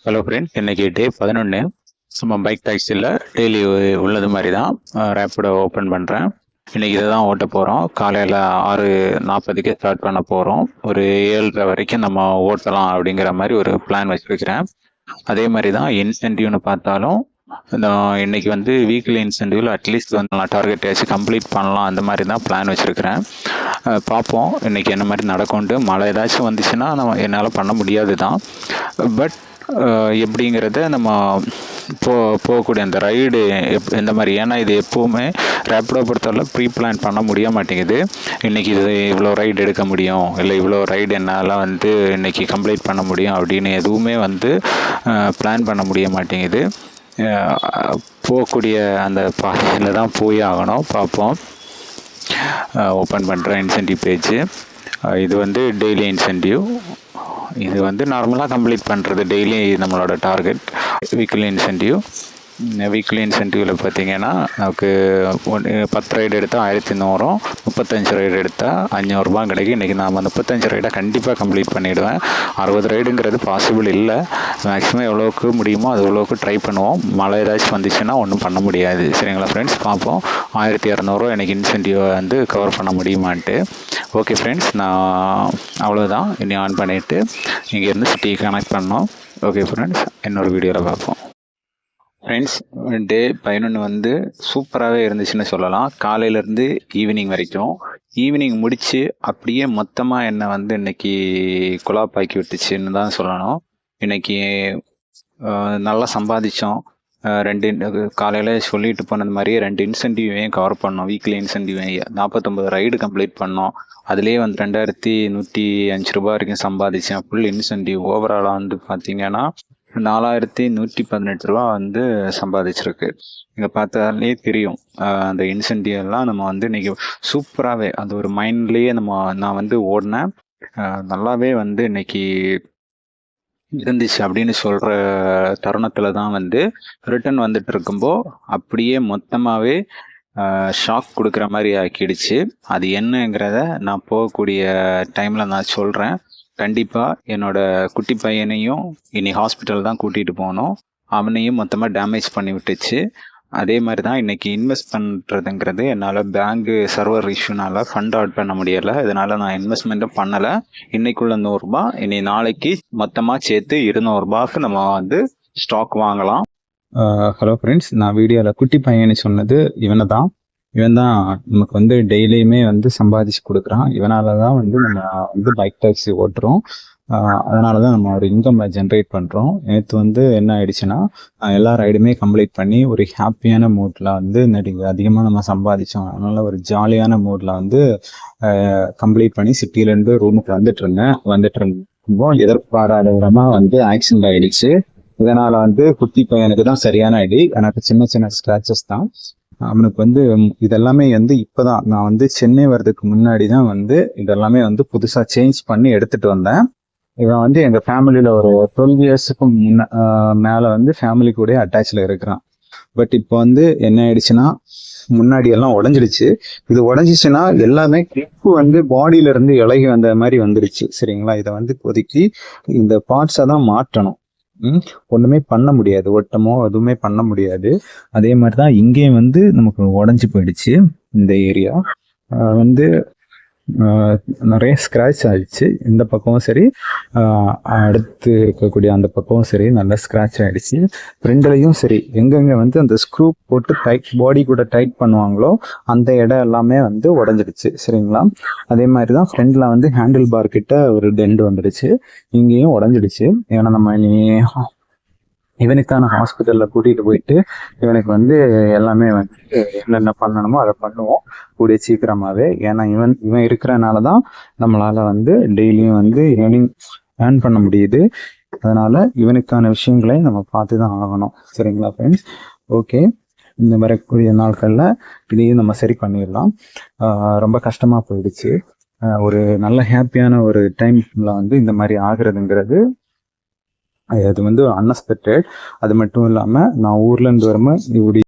Hello friends, இன்னைக்கு டே 11. சும்மா bike டாக்ஸியில் daily உள்ளது மாதிரி தான் ரேப்பிடோ ஓப்பன் பண்ணுறேன். இன்றைக்கி இதை தான் ஓட்ட போகிறோம். காலையில் 6:40க்கு ஸ்டார்ட் பண்ண போகிறோம். ஒரு 7:30 வரைக்கும் நம்ம ஓட்டலாம் அப்படிங்கிற மாதிரி ஒரு பிளான் வச்சுருக்கிறேன். அதே மாதிரி தான் இன்சென்டிவ்னு பார்த்தாலும் இன்னைக்கு வந்து வீக்லி இன்சென்டிவ்ல அட்லீஸ்ட் வந்து நான் டார்கெட் வச்சு கம்ப்ளீட் பண்ணலாம், அந்த மாதிரி தான் பிளான் வச்சுருக்கிறேன். பார்ப்போம் இன்னைக்கு என்ன மாதிரி நடக்கும்ட்டு. மழை ஏதாச்சும் வந்துச்சுன்னா என்னால் பண்ண முடியாது தான். பட் எப்படிங்கிறத நம்ம போகக்கூடிய அந்த ரைடு எந்த மாதிரி, ஏன்னா இது எப்போவுமே ரேப்பிடோ பொறுத்தவரை ப்ரீ பிளான் பண்ண முடிய மாட்டேங்குது. இன்றைக்கி இது இவ்வளோ ரைடு எடுக்க முடியும், இல்லை இவ்வளோ ரைடு என்னால் வந்து இன்றைக்கி கம்ப்ளீட் பண்ண முடியும் அப்படின்னு எதுவுமே வந்து பிளான் பண்ண முடிய மாட்டேங்குது. போகக்கூடிய அந்த பாதையில் தான் போய் ஆகணும். பார்ப்போம். ஓப்பன் பண்ணுறேன் இன்சென்டிவ் பேஜ். இது வந்து டெய்லி இன்சென்டிவ். இது வந்து நார்மலாக கம்ப்ளீட் பண்ணுறது டெய்லி நம்மளோட டார்கெட். வீக்லி இன்சென்டிவில் பார்த்தீங்கன்னா நமக்கு 10 ரைடு எடுத்தால் 1100, 35 ரைடு எடுத்தால் 500 கிடைக்கும். இன்றைக்கி நான் 35 ரைடை கண்டிப்பாக கம்ப்ளீட் பண்ணிவிடுவேன். 60 ரைடுங்கிறது பாசிபிள் இல்லை. மேக்ஸிமம் எவ்வளோக்கு முடியுமோ அது எவ்வளோக்கு ட்ரை பண்ணுவோம். மழை ஏதாச்சும் வந்துச்சுன்னா ஒன்றும் பண்ண முடியாது. சரிங்களா ஃப்ரெண்ட்ஸ், பார்ப்போம் 1200 எனக்கு இன்சென்டிவ் வந்து கவர் பண்ண முடியுமான்ட்டு. ஓகே ஃப்ரெண்ட்ஸ், நான் அவ்வளோதான். இனி ஆன் பண்ணிவிட்டு இங்கேருந்து சிட்டியை கனெக்ட் பண்ணோம். ஓகே ஃப்ரெண்ட்ஸ், இன்னொரு வீடியோவில் பார்ப்போம். ஃப்ரெண்ட்ஸ், டே 11 வந்து சூப்பராகவே இருந்துச்சுன்னு சொல்லலாம். காலையிலேருந்து ஈவினிங் வரைக்கும். ஈவினிங் முடித்து அப்படியே மொத்தமாக என்னை வந்து இன்றைக்கி குழாப்பாக்கி விட்டுச்சுன்னு தான் சொல்லணும். இன்றைக்கி நல்லா சம்பாதிச்சோம். காலையில் சொல்லிட்டு போனது மாதிரியே 2 இன்சென்டிவையும் கவர் பண்ணோம். வீக்லி இன்சென்டிவையும் 49 ரைடு கம்ப்ளீட் பண்ணோம். அதுலேயே வந்து 2105 ரூபா வரைக்கும் சம்பாதிச்சேன். ஃபுல் இன்சென்டிவ் ஓவராலாக வந்து பார்த்தீங்கன்னா 4118 ரூபா வந்து சம்பாதிச்சிருக்கு. இங்கே பார்த்தாலே தெரியும் அந்த இன்சென்டிவ் எல்லாம் நம்ம வந்து இன்னைக்கு சூப்பராகவே அந்த ஒரு மைண்ட்லேயே நான் வந்து ஓடினேன். நல்லாவே வந்து இன்னைக்கு இருந்துச்சு அப்படின்னு சொல்கிற தருணத்தில் தான் வந்து ரிட்டர்ன் வந்துட்டு இருக்கும்போ அப்படியே மொத்தமாகவே ஷாக் கொடுக்குற மாதிரி ஆக்கிடுச்சு. அது என்னங்கிறத நான் போகக்கூடிய டைமில் நான் சொல்கிறேன். கண்டிப்பாக என்னோட குட்டி பையனையும் இனி ஹாஸ்பிட்டல் தான் கூட்டிகிட்டு போகணும். அவனையும் மொத்தமாக டேமேஜ் பண்ணி விட்டுச்சு. அதே மாதிரி தான் இன்றைக்கி இன்வெஸ்ட் பண்ணுறதுங்கிறது என்னால் பேங்க்கு சர்வர் இஷ்யூனால் ஃபண்ட் ஆட் பண்ண முடியலை. இதனால் நான் இன்வெஸ்ட்மெண்ட்டும் பண்ணலை. இன்றைக்குள்ள 100 ரூபா, இனி நாளைக்கு மொத்தமாக சேர்த்து 200 ரூபாய்க்கு நம்ம வந்து ஸ்டாக் வாங்கலாம். ஹலோ ஃப்ரெண்ட்ஸ், நான் வீடியோவில் குட்டி பையனை சொன்னது இவனை தான். இவன் தான் நமக்கு வந்து டெய்லியுமே வந்து சம்பாதிச்சு கொடுக்குறான். இவனால தான் வந்து நம்ம வந்து பைக் டாக்ஸி ஓட்டுறோம். அதனால தான் நம்ம ஒரு இன்கம் ஜென்ரேட் பண்ணுறோம். நேற்று வந்து என்ன ஆயிடுச்சுன்னா, எல்லா ரைடுமே கம்ப்ளீட் பண்ணி ஒரு ஹாப்பியான மூடில் வந்து அதிகமாக நம்ம சம்பாதிச்சோம். அதனால ஒரு ஜாலியான மூடில் வந்து கம்ப்ளீட் பண்ணி சிட்டிலேருந்து ரூமுக்கு வந்துட்டு இருந்தோம். எதிர்பாராத விதமாக வந்து ஆக்சிடென்ட் ஆயிடுச்சு. இதனால வந்து குட்டி பையனுக்கு தான் சரியான ஐடி. எனக்கு சின்ன சின்ன ஸ்க்ராச்சஸ் தான். அவனுக்கு வந்து இதெல்லாமே வந்து இப்போதான் நான் வந்து சென்னை வர்றதுக்கு முன்னாடி தான் வந்து இதெல்லாமே வந்து புதுசாக சேஞ்ச் பண்ணி எடுத்துட்டு வந்தேன். இவன் வந்து எங்கள் ஃபேமிலியில் ஒரு 12 இயர்ஸுக்கு மேலே வந்து ஃபேமிலி கூட அட்டாச்சில் இருக்கிறான். பட் இப்போ வந்து என்ன ஆயிடுச்சுன்னா, முன்னாடி எல்லாம் உடஞ்சிடுச்சு. இது உடஞ்சிச்சுன்னா எல்லாமே கிளிப்பு வந்து பாடியில இருந்து இலகி வந்த மாதிரி வந்துடுச்சு. சரிங்களா, இதை வந்து இப்போதைக்கு இந்த பார்ட்ஸை தான் மாற்றணும். ஒண்ணுமே பண்ண முடியாது, ஒட்டமோ எதுவுமே பண்ண முடியாது. அதே மாதிரிதான் இங்கேயும் வந்து நமக்கு உடஞ்சி போயிடுச்சு. இந்த ஏரியா வந்து நிறைய ஸ்க்ராட்ச் ஆயிடுச்சு. இந்த பக்கமும் சரி, அடுத்து இருக்கக்கூடிய அந்த பக்கமும் சரி நல்லா ஸ்க்ராட்ச் ஆயிடுச்சு. ஃப்ரெண்ட்லையும் சரி, எங்கெங்க வந்து அந்த ஸ்க்ரூ போட்டு பாடி கூட டைட் பண்ணுவாங்களோ அந்த இடம் எல்லாமே வந்து உடஞ்சிடுச்சு. சரிங்களா, அதே மாதிரி தான் ஃப்ரெண்டில் வந்து ஹேண்டில் பார் கிட்ட ஒரு டெண்ட் வந்துடுச்சு. இங்கேயும் உடஞ்சிடுச்சு. ஏன்னா நம்ம இவனுக்கான ஹாஸ்பிட்டலில் கூட்டிகிட்டு போயிட்டு இவனுக்கு வந்து எல்லாமே வந்து என்னென்ன பண்ணணுமோ அதை பண்ணுவோம் கூடிய சீக்கிரமாகவே. ஏன்னா இவன் இருக்கிறனால தான் நம்மளால் வந்து டெய்லியும் வந்து ஏர்ன் பண்ண முடியுது. அதனால இவனுக்கான விஷயங்களை நம்ம பார்த்து தான் ஆகணும். சரிங்களா ஃப்ரெண்ட்ஸ், ஓகே. இந்த வரக்கூடிய நாட்களில் இதையும் நம்ம சரி பண்ணிடலாம். ரொம்ப கஷ்டமாக போயிடுச்சு. ஒரு நல்ல ஹாப்பியான ஒரு டைமில் வந்து இந்த மாதிரி ஆகுறதுங்கிறது அது வந்து அன்எக்ஸ்பெக்டட். அது மட்டும் இல்லாமல் நான் ஊர்லேருந்து வரும்போது இப்படி